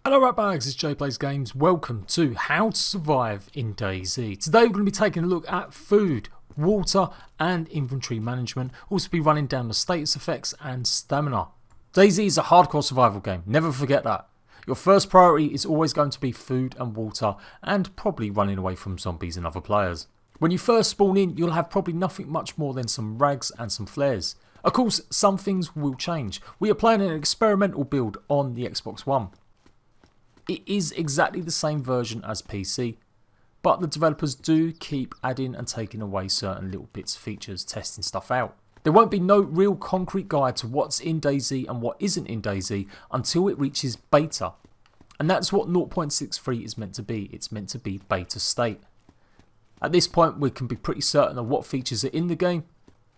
Hello Ratbags, it's Jade Plays Games. Welcome to How to Survive in Dayz. Today we're going to be taking a look at food, water and inventory management. Also be running down the status effects and stamina. Dayz is a hardcore survival game, never forget that. Your first priority is always going to be food and water and probably running away from zombies and other players. When you first spawn in, you'll have probably nothing much more than some rags and some flares. Of course, some things will change. We are playing an experimental build on the Xbox One. It is exactly the same version as PC, but the developers do keep adding and taking away certain little bits, features, testing stuff out. There won't be no real concrete guide to what's in Dayz and what isn't in Dayz until it reaches beta. And that's what 0.63 is meant to be. It's meant to be beta state. At this point we can be pretty certain of what features are in the game,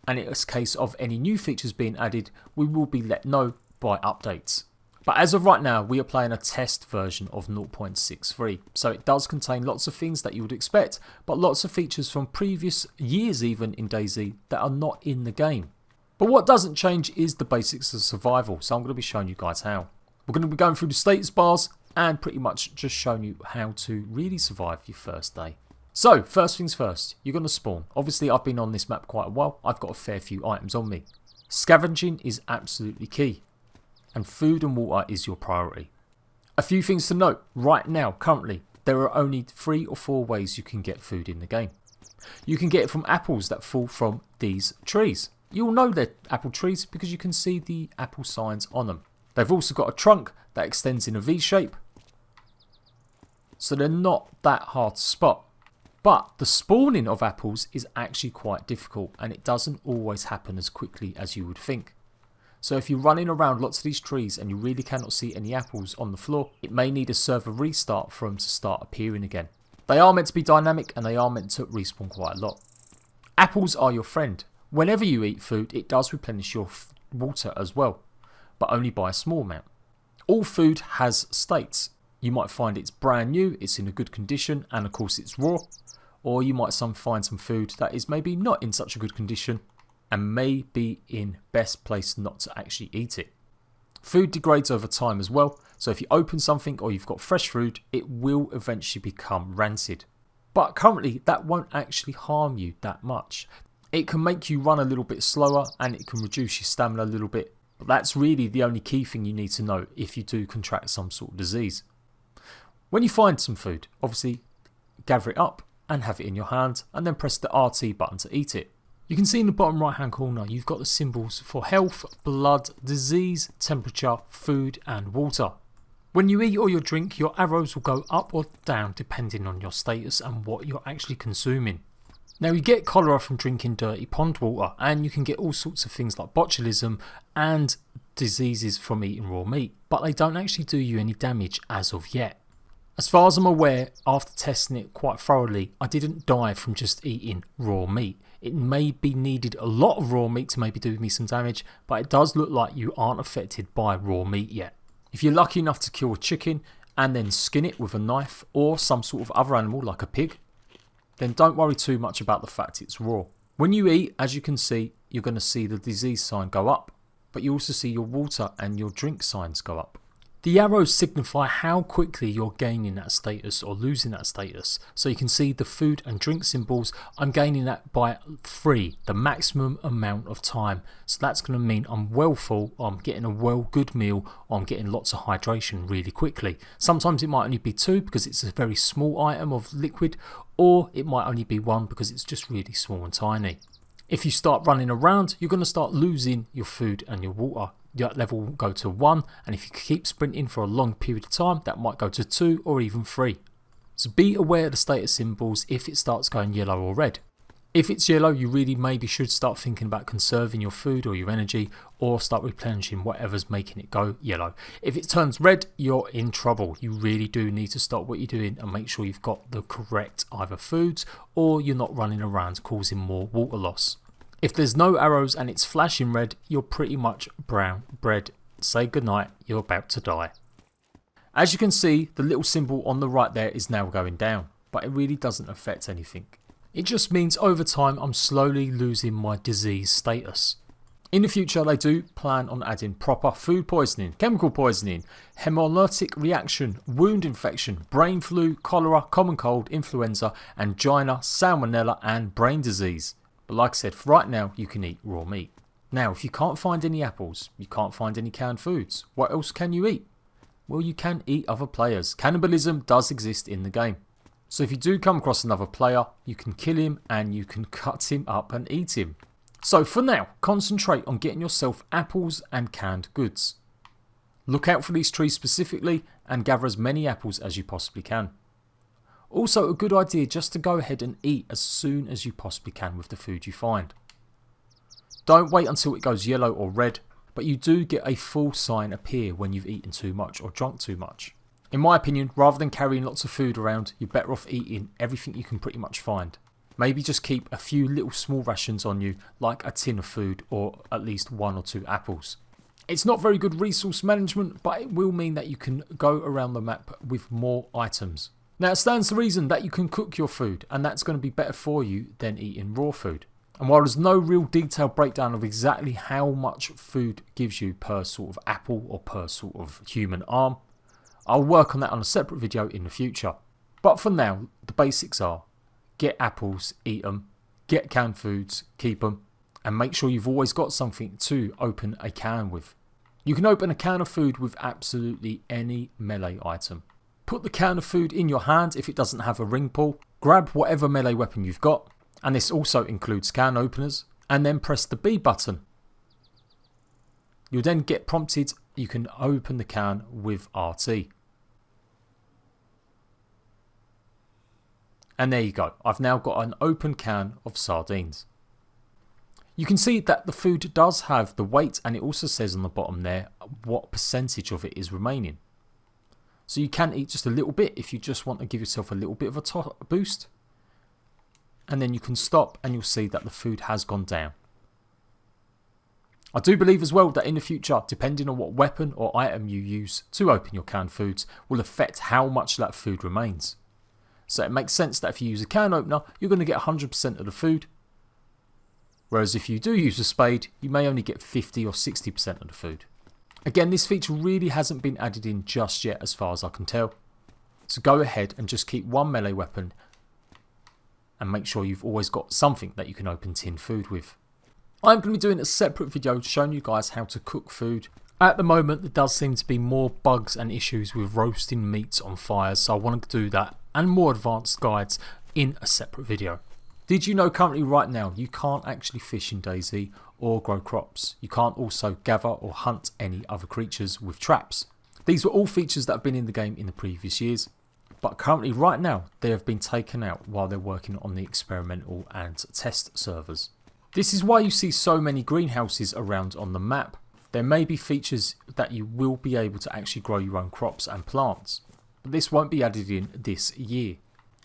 and in a case of any new features being added, we will be let know by updates. But as of right now, we are playing a test version of 0.63, so it does contain lots of things that you would expect, but lots of features from previous years even in Dayz that are not in the game. But what doesn't change is the basics of survival, so I'm going to be showing you guys how. We're going to be going through the status bars and pretty much just showing you how to really survive your first day. So, first things first, you're going to spawn. Obviously I've been on this map quite a while, I've got a fair few items on me. Scavenging is absolutely key. And food and water is your priority. A few things to note, right now, currently, there are only 3 or 4 ways you can get food in the game. You can get it from apples that fall from these trees. You'll know they're apple trees because you can see the apple signs on them. They've also got a trunk that extends in a V shape, so they're not that hard to spot. But the spawning of apples is actually quite difficult and it doesn't always happen as quickly as you would think. So if you're running around lots of these trees and you really cannot see any apples on the floor, it may need a server restart for them to start appearing again. They are meant to be dynamic and they are meant to respawn quite a lot. Apples are your friend. Whenever you eat food, it does replenish your water as well, but only by a small amount. All food has states. You might find it's brand new, it's in a good condition, and of course it's raw. Or you might find some food that is maybe not in such a good condition and may be in best place not to actually eat it. Food degrades over time as well, so if you open something or you've got fresh food, it will eventually become rancid. But currently that won't actually harm you that much. It can make you run a little bit slower and it can reduce your stamina a little bit, but that's really the only key thing you need to know if you do contract some sort of disease. When you find some food, obviously gather it up and have it in your hand and then press the RT button to eat it. You can see in the bottom right hand corner you've got the symbols for health, blood, disease, temperature, food and water. When you eat or you drink, your arrows will go up or down depending on your status and what you're actually consuming. Now you get cholera from drinking dirty pond water, and you can get all sorts of things like botulism and diseases from eating raw meat, but they don't actually do you any damage as of yet. As far as I'm aware, after testing it quite thoroughly, I didn't die from just eating raw meat. It may be needed a lot of raw meat to maybe do me some damage, but it does look like you aren't affected by raw meat yet. If you're lucky enough to kill a chicken and then skin it with a knife or some sort of other animal like a pig, then don't worry too much about the fact it's raw. When you eat, as you can see, you're going to see the disease sign go up, but you also see your water and your drink signs go up. The arrows signify how quickly you're gaining that status or losing that status. So you can see the food and drink symbols, I'm gaining that by 3, the maximum amount of time. So that's going to mean I'm well full, I'm getting a good meal, or I'm getting lots of hydration really quickly. Sometimes it might only be 2 because it's a very small item of liquid, or it might only be 1 because it's just really small and tiny. If you start running around, you're going to start losing your food and your water. That level will go to 1, and if you keep sprinting for a long period of time, that might go to 2 or even 3. So be aware of the status symbols if it starts going yellow or red. If it's yellow, you really maybe should start thinking about conserving your food or your energy, or start replenishing whatever's making it go yellow. If it turns red, you're in trouble. You really do need to stop what you're doing and make sure you've got the correct either foods, or you're not running around causing more water loss. If there's no arrows and it's flashing red, you're pretty much brown bread. Say goodnight, you're about to die. As you can see, the little symbol on the right there is now going down, but it really doesn't affect anything. It just means over time I'm slowly losing my disease status. In the future, they do plan on adding proper food poisoning, chemical poisoning, hemolytic reaction, wound infection, brain flu, cholera, common cold, influenza, angina, salmonella and brain disease. But like I said, for right now, you can eat raw meat. Now, if you can't find any apples, you can't find any canned foods, what else can you eat? Well, you can eat other players. Cannibalism does exist in the game. So if you do come across another player, you can kill him and you can cut him up and eat him. So for now, concentrate on getting yourself apples and canned goods. Look out for these trees specifically and gather as many apples as you possibly can. Also a good idea just to go ahead and eat as soon as you possibly can with the food you find. Don't wait until it goes yellow or red, but you do get a full sign appear when you've eaten too much or drunk too much. In my opinion, rather than carrying lots of food around, you're better off eating everything you can pretty much find. Maybe just keep a few little small rations on you, like a tin of food or at least 1 or 2 apples. It's not very good resource management, but it will mean that you can go around the map with more items. Now it stands to reason that you can cook your food, and that's going to be better for you than eating raw food. And while there's no real detailed breakdown of exactly how much food gives you per sort of apple or per sort of human arm, I'll work on that on a separate video in the future. But for now, the basics are: get apples, eat them, get canned foods, keep them, and make sure you've always got something to open a can with. You can open a can of food with absolutely any melee item. Put the can of food in your hand if it doesn't have a ring pull, grab whatever melee weapon you've got, and this also includes can openers, and then press the B button. You'll then get prompted you can open the can with RT. And there you go, I've now got an open can of sardines. You can see that the food does have the weight, and it also says on the bottom there what percentage of it is remaining. So you can eat just a little bit if you just want to give yourself a little bit of a boost. And then you can stop and you'll see that the food has gone down. I do believe as well that in the future, depending on what weapon or item you use to open your canned foods, will affect how much that food remains. So it makes sense that if you use a can opener, you're going to get 100% of the food. Whereas if you do use a spade, you may only get 50 or 60% of the food. Again, this feature really hasn't been added in just yet as far as I can tell. So go ahead and just keep one melee weapon and make sure you've always got something that you can open tin food with. I'm going to be doing a separate video showing you guys how to cook food. At the moment, there does seem to be more bugs and issues with roasting meats on fires, so I wanted to do that and more advanced guides in a separate video. Did you know currently right now you can't actually fish in DayZ or grow crops? You can't also gather or hunt any other creatures with traps. These were all features that have been in the game in the previous years, but currently right now they have been taken out while they're working on the experimental and test servers. This is why you see so many greenhouses around on the map. There may be features that you will be able to actually grow your own crops and plants, but this won't be added in this year.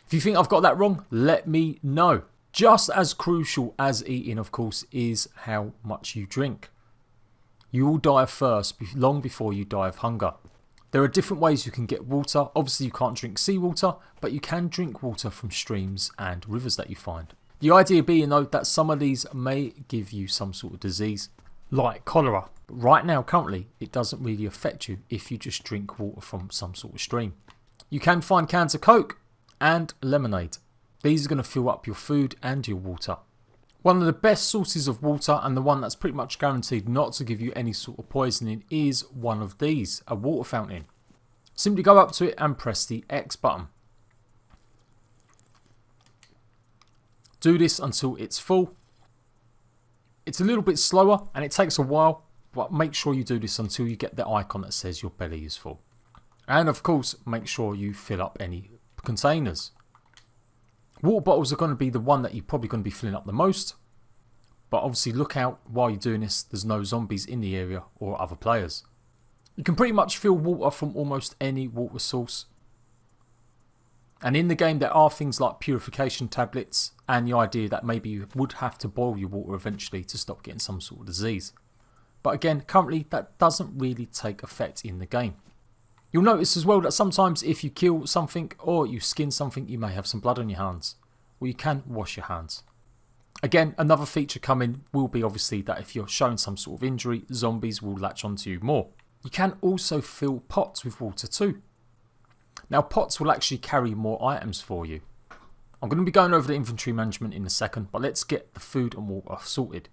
If you think I've got that wrong, let me know. Just as crucial as eating, of course, is how much you drink. You will die of thirst long before you die of hunger. There are different ways you can get water. Obviously you can't drink seawater, but you can drink water from streams and rivers that you find. The idea being though that some of these may give you some sort of disease, like cholera. But right now, currently, it doesn't really affect you if you just drink water from some sort of stream. You can find cans of Coke and lemonade. These are going to fill up your food and your water. One of the best sources of water, and the one that's pretty much guaranteed not to give you any sort of poisoning, is one of these, a water fountain. Simply go up to it and press the X button. Do this until it's full. It's a little bit slower and it takes a while, but make sure you do this until you get the icon that says your belly is full. And of course, make sure you fill up any containers. Water bottles are going to be the one that you're probably going to be filling up the most. But obviously look out while you're doing this, there's no zombies in the area or other players. You can pretty much fill water from almost any water source. And in the game there are things like purification tablets and the idea that maybe you would have to boil your water eventually to stop getting some sort of disease. But again, currently that doesn't really take effect in the game. You'll notice as well that sometimes if you kill something or you skin something, you may have some blood on your hands. Well, you can wash your hands. Again, another feature coming will be obviously that if you're showing some sort of injury, zombies will latch onto you more. You can also fill pots with water too. Now pots will actually carry more items for you. I'm going to be going over the inventory management in a second, but let's get the food and water sorted.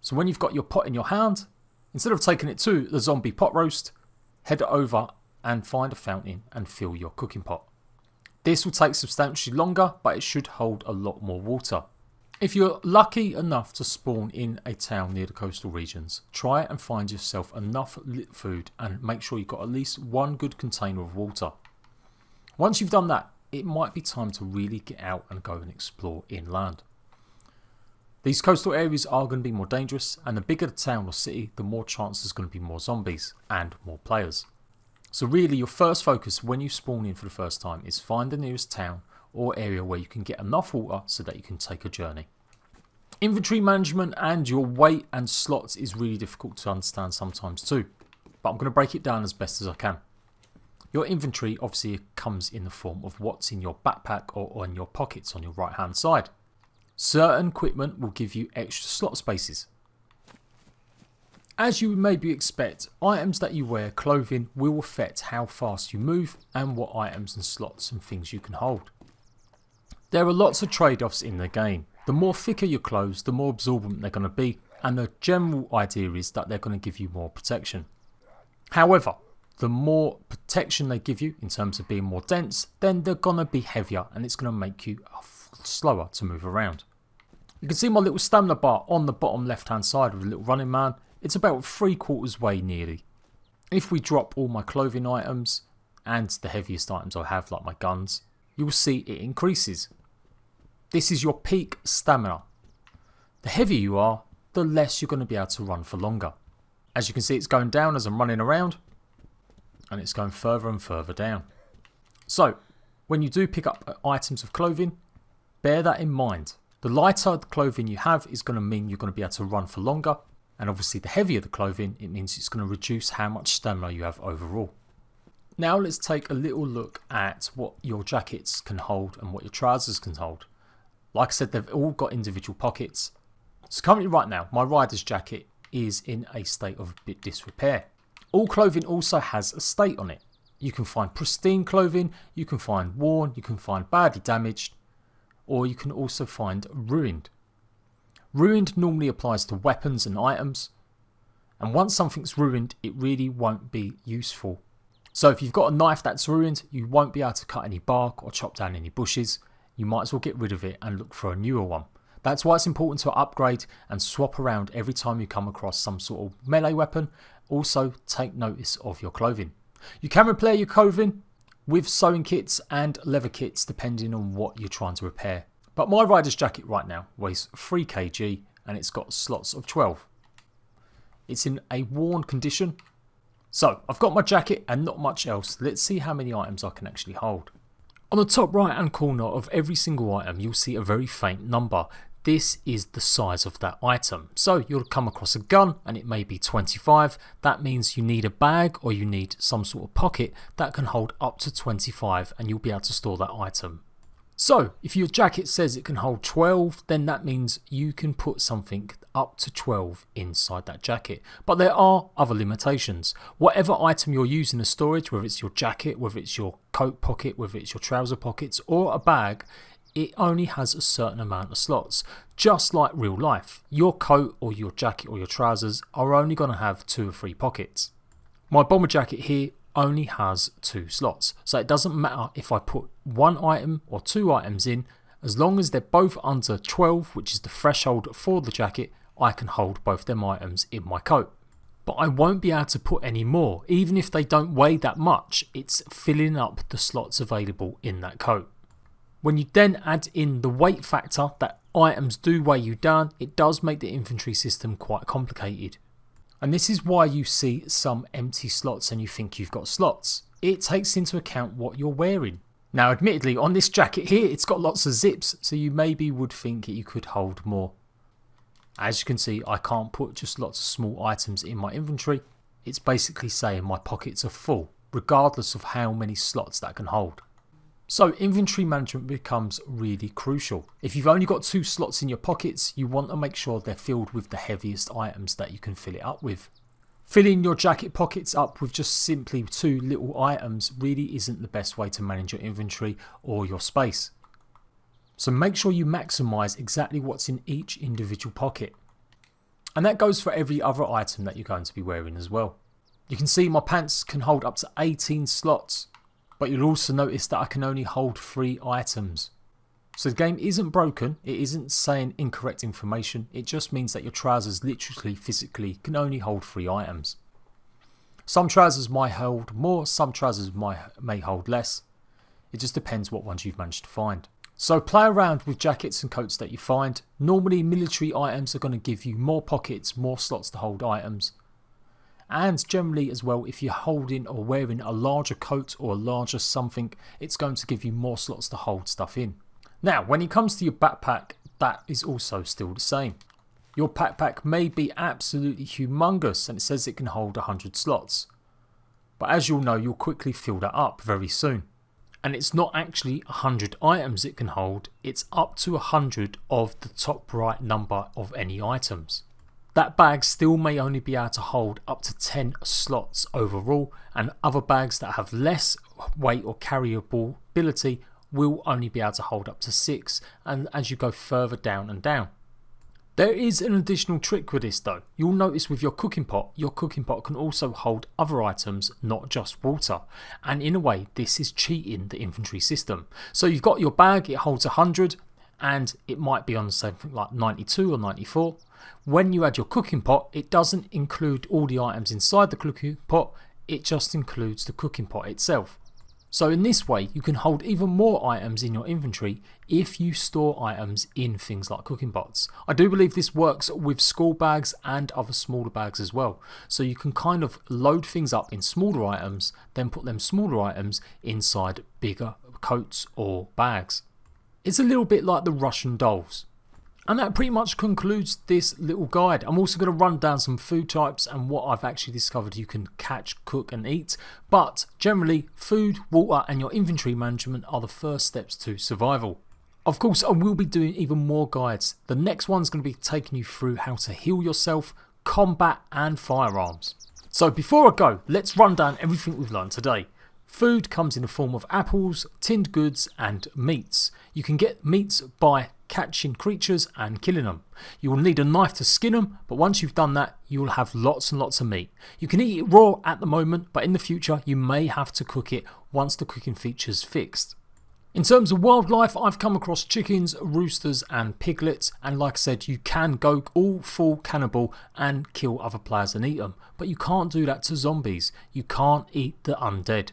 So when you've got your pot in your hand, instead of taking it to the zombie pot roast, head over and find a fountain and fill your cooking pot. This will take substantially longer, but it should hold a lot more water. If you're lucky enough to spawn in a town near the coastal regions, try and find yourself enough lit food and make sure you've got at least one good container of water. Once you've done that, it might be time to really get out and go and explore inland. These coastal areas are going to be more dangerous, and the bigger the town or city, the more chance there's going to be more zombies and more players. So really your first focus when you spawn in for the first time is find the nearest town or area where you can get enough water so that you can take a journey. Inventory management and your weight and slots is really difficult to understand sometimes too, but I'm going to break it down as best as I can. Your inventory obviously comes in the form of what's in your backpack or in your pockets on your right hand side. Certain equipment will give you extra slot spaces. As you would maybe expect, items that you wear, clothing, will affect how fast you move and what items and slots and things you can hold. There are lots of trade-offs in the game. The more thicker your clothes, the more absorbent they're going to be, and the general idea is that they're going to give you more protection. However, the more protection they give you in terms of being more dense, then they're going to be heavier and it's going to make you slower to move around. You can see my little stamina bar on the bottom left hand side of the little running man. It's about 3/4 way nearly. If we drop all my clothing items and the heaviest items I have like my guns, you will see it increases. This is your peak stamina. The heavier you are, the less you're going to be able to run for longer. As you can see, it's going down as I'm running around and it's going further and further down. So when you do pick up items of clothing, bear that in mind. The lighter the clothing you have is going to mean you're going to be able to run for longer, and obviously the heavier the clothing, it means it's going to reduce how much stamina you have overall. Now let's take a little look at what your jackets can hold and what your trousers can hold. Like I said, they've all got individual pockets. So currently right now, my rider's jacket is in a state of a bit disrepair. All clothing also has a state on it. You can find pristine clothing, you can find worn, you can find badly damaged, or you can also find ruined. Ruined normally applies to weapons and items, and once something's ruined, it really won't be useful. So if you've got a knife that's ruined, you won't be able to cut any bark or chop down any bushes. You might as well get rid of it and look for a newer one. That's why it's important to upgrade and swap around every time you come across some sort of melee weapon. Also take notice of your clothing. You can repair your clothing with sewing kits and leather kits depending on what you're trying to repair. But my rider's jacket right now weighs 3 kg and it's got slots of 12. It's in a worn condition. So I've got my jacket and not much else. Let's see how many items I can actually hold. On the top right hand corner of every single item you'll see a very faint number. This is the size of that item. So you'll come across a gun and it may be 25. That means you need a bag or you need some sort of pocket that can hold up to 25 and you'll be able to store that item. So if your jacket says it can hold 12, then that means you can put something up to 12 inside that jacket. But there are other limitations. Whatever item you're using as storage, whether it's your jacket, whether it's your coat pocket, whether it's your trouser pockets or a bag, it only has a certain amount of slots. Just like real life, your coat or your jacket or your trousers are only going to have 2 or 3 pockets. My bomber jacket here only has 2 slots, so it doesn't matter if I put 1 item or 2 items in, as long as they're both under 12, which is the threshold for the jacket, I can hold both them items in my coat. But I won't be able to put any more, even if they don't weigh that much. It's filling up the slots available in that coat. When you then add in the weight factor that items do weigh you down, it does make the inventory system quite complicated. And this is why you see some empty slots and you think you've got slots. It takes into account what you're wearing. Now admittedly on this jacket here it's got lots of zips, so you maybe would think you could hold more. As you can see, I can't put just lots of small items in my inventory. It's basically saying my pockets are full regardless of how many slots that can hold. So inventory management becomes really crucial. If you've only got 2 slots in your pockets, you want to make sure they're filled with the heaviest items that you can fill it up with. Filling your jacket pockets up with just simply 2 little items really isn't the best way to manage your inventory or your space. So make sure you maximise exactly what's in each individual pocket. And that goes for every other item that you're going to be wearing as well. You can see my pants can hold up to 18 slots. But you'll also notice that I can only hold 3 items. So the game isn't broken, it isn't saying incorrect information, it just means that your trousers literally, physically can only hold 3 items. Some trousers might hold more, some trousers may hold less. It just depends what ones you've managed to find. So play around with jackets and coats that you find. Normally military items are going to give you more pockets, more slots to hold items. And generally as well, if you're holding or wearing a larger coat or a larger something, it's going to give you more slots to hold stuff in. Now, when it comes to your backpack, that is also still the same. Your backpack may be absolutely humongous and it says it can hold 100 slots. But as you'll know, you'll quickly fill that up very soon. And it's not actually 100 items it can hold, it's up to 100 of the top right number of any items. That bag still may only be able to hold up to 10 slots overall, and other bags that have less weight or carryable ability will only be able to hold up to 6, and as you go further down and down. There is an additional trick with this though. You'll notice with your cooking pot can also hold other items, not just water, and in a way this is cheating the inventory system. So you've got your bag, it holds 100 and it might be on something like 92 or 94. When you add your cooking pot, it doesn't include all the items inside the cooking pot, it just includes the cooking pot itself. So in this way you can hold even more items in your inventory if you store items in things like cooking pots. I do believe this works with school bags and other smaller bags as well. So you can kind of load things up in smaller items, then put them smaller items inside bigger coats or bags. It's a little bit like the Russian dolls. And that pretty much concludes this little guide. I'm also going to run down some food types and what I've actually discovered you can catch, cook and eat. But generally, food, water and your inventory management are the first steps to survival. Of course, I will be doing even more guides. The next one's going to be taking you through how to heal yourself, combat and firearms. So before I go, let's run down everything we've learned today. Food comes in the form of apples, tinned goods and meats. You can get meats by catching creatures and killing them. You will need a knife to skin them, but once you've done that you will have lots and lots of meat. You can eat it raw at the moment, but in the future you may have to cook it once the cooking feature's fixed. In terms of wildlife, I've come across chickens, roosters and piglets, and like I said, you can go all full cannibal and kill other players and eat them, but you can't do that to zombies. You can't eat the undead.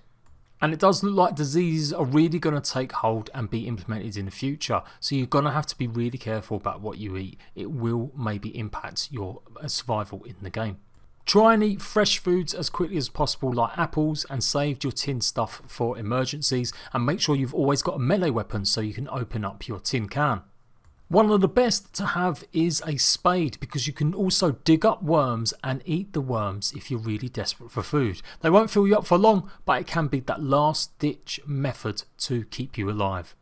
And it does look like diseases are really going to take hold and be implemented in the future. So you're going to have to be really careful about what you eat. It will maybe impact your survival in the game. Try and eat fresh foods as quickly as possible like apples, and save your tin stuff for emergencies, and make sure you've always got a melee weapon so you can open up your tin can. One of the best to have is a spade, because you can also dig up worms and eat the worms if you're really desperate for food. They won't fill you up for long, but it can be that last ditch method to keep you alive.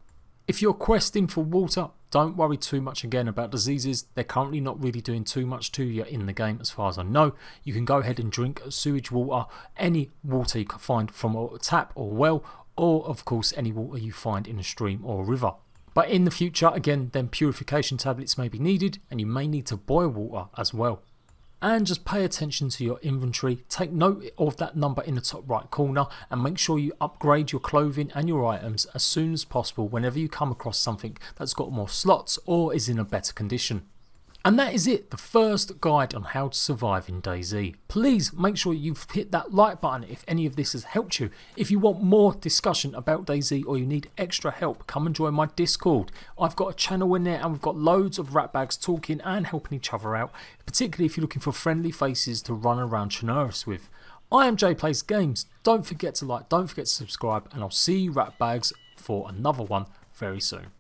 If you're questing for water, don't worry too much again about diseases. They're currently not really doing too much to you in the game as far as I know. You can go ahead and drink sewage water, any water you can find from a tap or well, or of course any water you find in a stream or a river. But in the future, again, then purification tablets may be needed, and you may need to boil water as well. And just pay attention to your inventory, take note of that number in the top right corner, and make sure you upgrade your clothing and your items as soon as possible whenever you come across something that's got more slots or is in a better condition. And that is it, the first guide on how to survive in DayZ. Please make sure you've hit that like button if any of this has helped you. If you want more discussion about DayZ or you need extra help, come and join my Discord. I've got a channel in there and we've got loads of rat bags talking and helping each other out, particularly if you're looking for friendly faces to run around Chernarus with. I am Jade Plays Games. Don't forget to like, don't forget to subscribe, and I'll see you rat bags for another one very soon.